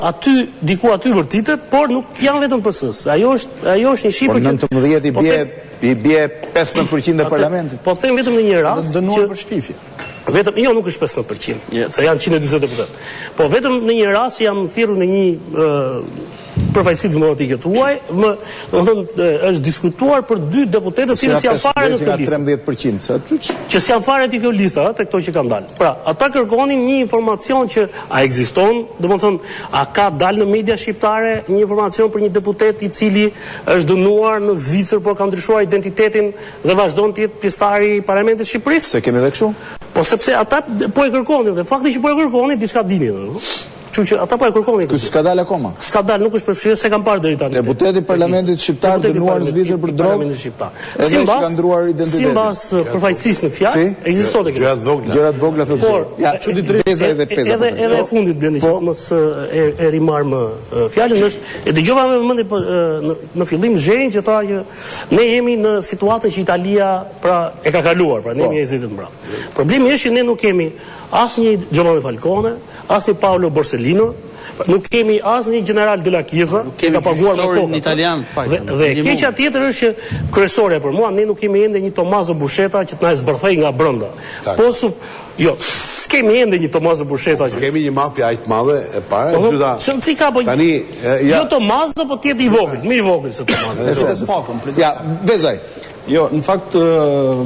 aty diku aty vërtitet, por nuk janë vetëm PS-s. Ajo është një shifër që 19 i bie 15% e parlamentit. Po them vetëm në një rast dënuar për shpifje. Vetëm nuk është 15%, se janë 140 deputet. Po vetëm në një rast jam thirrur në një përfaqësi demokratike tuaj, është diskutuar për 2 deputetë që janë fare në këtë listë. 13%, që janë fare në këtë listë, te këto që kanë dalë. Pra, ata kërkonin një informacion që a ekziston, domethënë, a ka dalë në media shqiptare një informacion për një deputet i cili është dënuar në Zvicër por ka ndryshuar identitetin dhe vazhdon të jetë pjesëtar i Parlamentit të Shqipërisë? Se kemi edhe kështu? Po sepse ata po e kërkonin dhe fakti që po e kërkonin diçka dinin. Kështu që ata po e kërkonin. Ky s'ka dalë akoma. S'ka dalë, nuk është përfshirë, se kam parë deri tani. Deputeti i Parlamentit Shqiptar dënuar në Zvicër për drogë. Sipas përfaqësisë në fjalë, ekziston tek gjërat vogla thotë. Ja, çuditëresa edhe pesa. Edhe e fundit blendi që mos e rimar më fjalën është, e dëgjova me vëmendje në fillim Zherin që tha që ne jemi në situatën që Italia pra e ka kaluar, pra ne jemi ezitet mbrapa. Problemi është që ne nuk kemi asnjë Giovanni Falcone, asnjë Paolo Borsellino, nuk kemi asnjë general De La Chiesa, që ka paguar me kokë. Italian, dhe keqja tjetër është që kryesorja për mua, ne nuk kemi ende një Tommaso Buscetta që të na zbërthej nga brenda. Jo, s'kemi ende një Tommaso Buscetta. S'kemi një mafia aq të madhe e para, e dyta. Si ka po jo Tommaso, po tjetë i vogël, më i vogël se Tommaso. Ja, vezaj. Jo, në fakt,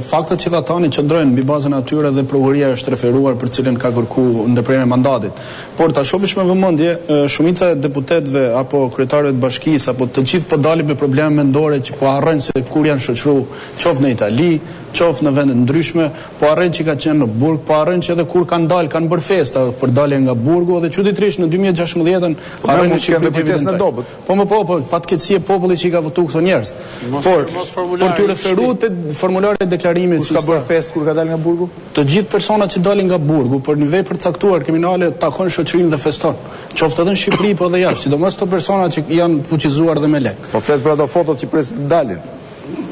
faktat që tani qëndrojnë mbi bazën e atyre dhe prokuria është referuar për cilën ka kërku ndërprerjen e mandatit. Por ta shohësh me vëmendje, shumica e deputetëve apo kryetarëve të bashkisë apo të gjithë po dalin me probleme mendore që po harrojnë se kur janë shoqëruar, qoftë në Itali, qoftë në vende ndryshme, po harrojnë që ka qenë në burg, po harrojnë që edhe kur kanë dalë, kanë bërë festa për daljen nga burgu dhe çuditërisht në 2016-ën harrojnë që kanë kujdes në dobët. Po, fatkeqësi e popullit që i ka votuar këto njerëz. Por të referu te formulari i deklarimit që ka bërë festë kur ka dalë nga burgu? Të gjithë personat që dalin nga burgu për një vepër të caktuar kriminale takojnë shoqërinë dhe feston. Qoftë edhe në Shqipëri po edhe jashtë, sidomos ato persona që janë fuqizuar dhe me lek. Po flet për ato fotot që presin dalin.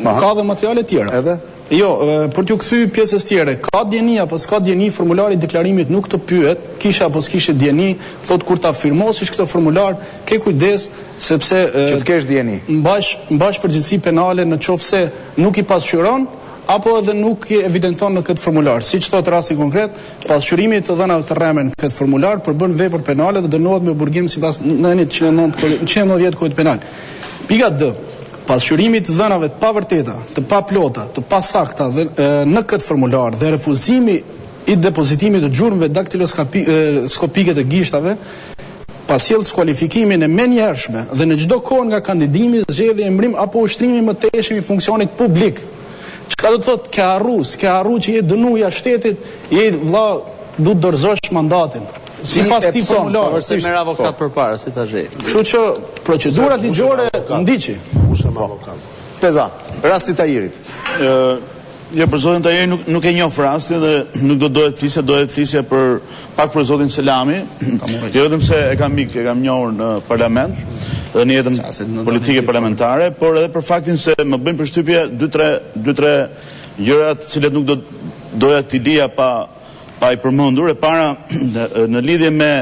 Ka dhe materiale tjera. Edhe? Jo, për t'ju kthy pjesës tjere, ka djeni apo s'ka djeni, formulari i deklarimit nuk të pyet, kishe apo s'kishe djeni, thot kur ta firmosish këtë formular, ke kujdes sepse që të kesh djeni. Mbash përgjegjësi penale në qoftë se nuk i pasqyron apo edhe nuk i evidenton në këtë formular. Siç thot rasti konkret, pasqyrimi të dhënave të rremen në këtë formular përbën vepër penale dhe dënohet me burgim sipas 190 Kodit Penal. Pika D. Pasqyrimi të dhënave të pavërteta, të paplota, të pasakta në këtë formular dhe refuzimi i depozitimit të gjurmëve daktiloskopike të gishtave, pasjell skualifikimin e menjëhershme dhe në çdo kohë nga kandidimi, zgjedhje, emërim apo ushtrimi më teshëm i funksionit publik. Çka do të thotë ke harru që je dënuar shtetit, je vëlla du të dorëzosh mandatin. Sipas këtij formulari, se merr avokat përpara si ta zhej. Kështu që procedurat ligjore ndiqi. Peza, rasti Tahirit. Jo, për zotin Tahiri nuk e njoh rastin dhe nuk dohet flisja për pak për zotin Selami, jo vetëm se e kam njohur në parlament dhe në jetën politike parlamentare, por edhe për faktin se më bëjnë përshtypje 2-3 gjëra të cilat nuk doja t'i lija pa i përmendur. E para në lidhje me